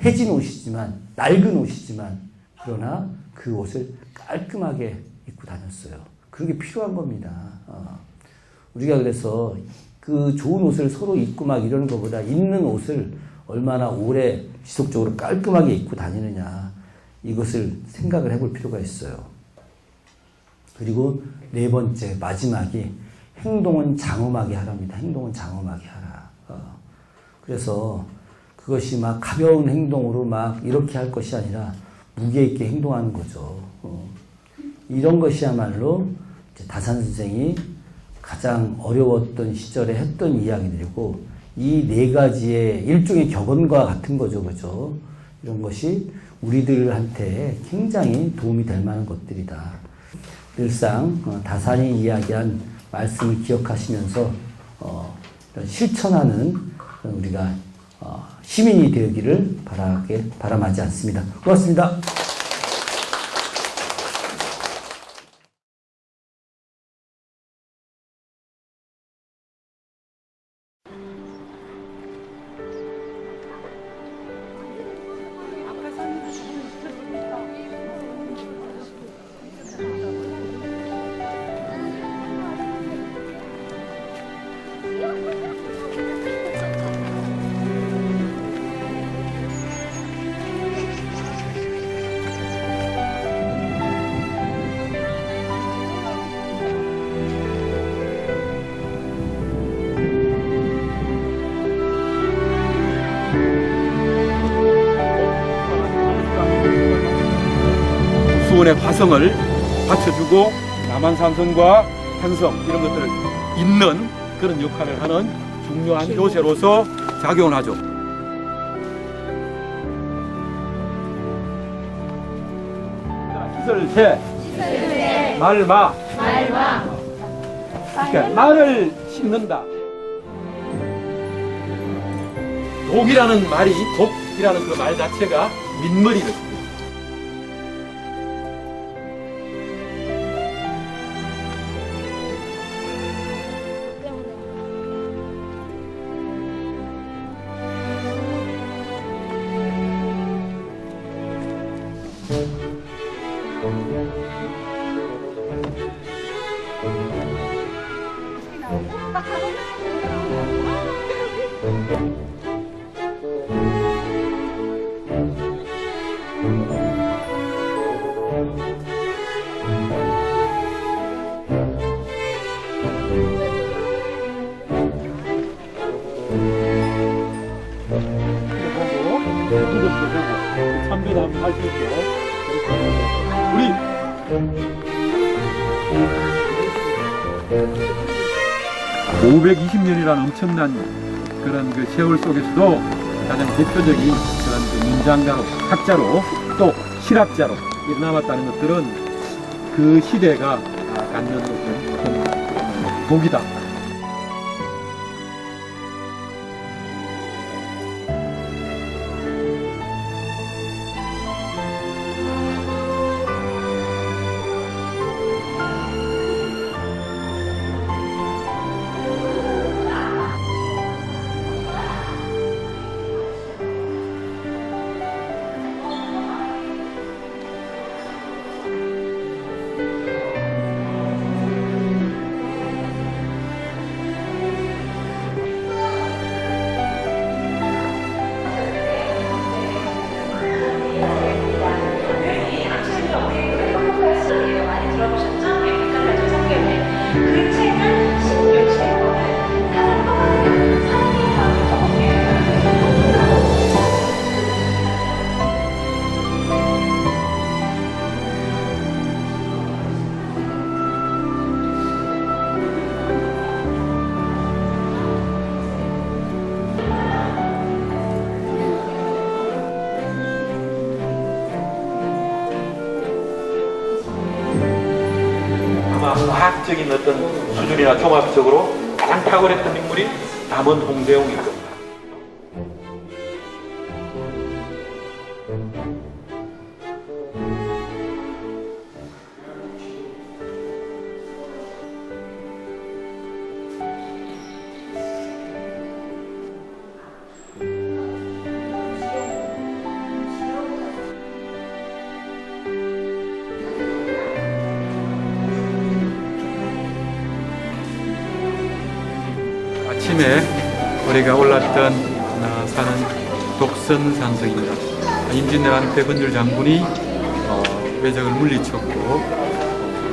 해진 옷이지만, 낡은 옷이지만, 그러나 그 옷을 깔끔하게 입고 다녔어요. 그게 필요한 겁니다. 우리가 그래서 그 좋은 옷을 서로 입고 막 이러는 것보다 입는 옷을 얼마나 오래 지속적으로 깔끔하게 입고 다니느냐, 이것을 생각을 해볼 필요가 있어요. 그리고 네 번째, 마지막이 행동은 장엄하게 하랍니다. 행동은 장엄하게 하라. 그래서 그것이 막 가벼운 행동으로 막 이렇게 할 것이 아니라 무게 있게 행동하는 거죠. 이런 것이야말로 이제 다산 선생이 가장 어려웠던 시절에 했던 이야기들이고, 이 네 가지의 일종의 격언과 같은 거죠. 그죠? 이런 것이 우리들한테 굉장히 도움이 될 만한 것들이다. 늘상 다산이 이야기한 말씀을 기억하시면서 실천하는 우리가 시민이 되기를 바람하지 않습니다. 고맙습니다. 수원의 화성을 받쳐주고 남한산성과 한성 이런 것들을 잇는 그런 역할을 하는 중요한 요새로서 작용을 하죠. 기설세 말마 그러니까 말을 심는다. 독이라는 말이 독이라는 그 말 자체가 민머리를 참비도 한번 할 수 있고 우리 520년이라는 엄청난 그런 그 세월 속에서도 가장 대표적인 그런 그 문장가로, 학자로, 또 실학자로 남았다는 것들은 그 시대가 갖는 어떤 복이다. 과학적인 어떤 수준이나 종합적으로 가장 탁월했던 인물이 남원 홍대웅일 겁니다. 아침에 우리가 올랐던 산은 독선산성입니다. 임진왜란 때 건줄 장군이 왜적을 물리쳤고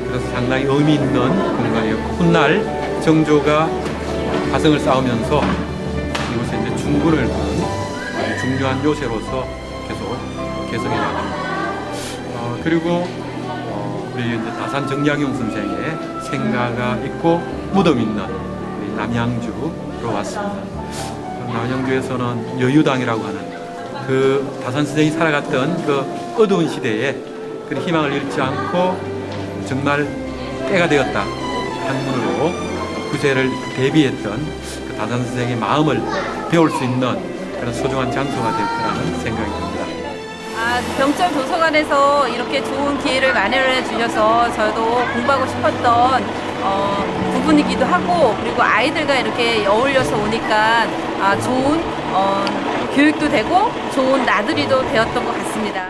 그래서 상당히 의미 있는 공간이었고 훗날 성조가 가성을 쌓으면서 이곳에 이제 중군을 두는 아주 중요한 요새로서 계속 개성해 나갑니다. 그리고 우리 이제 다산 정약용 선생의 생가가 있고 무덤 있는 우리 남양주로 왔습니다. 남양주에서는 여유당이라고 하는 그 다산 선생이 살아갔던 그 어두운 시대에 그 희망을 잃지 않고 정말 때가 되었다 한문으로 구세를 대비했던 그 다산 선생의 마음을 배울 수 있는 그런 소중한 장소가 될 거라는 생각이 듭니다. 병철 도서관에서 이렇게 좋은 기회를 마련해 주셔서 저도 공부하고 싶었던 부분이기도 하고, 그리고 아이들과 이렇게 어울려서 오니까 좋은 교육도 되고 좋은 나들이도 되었던 것 같습니다.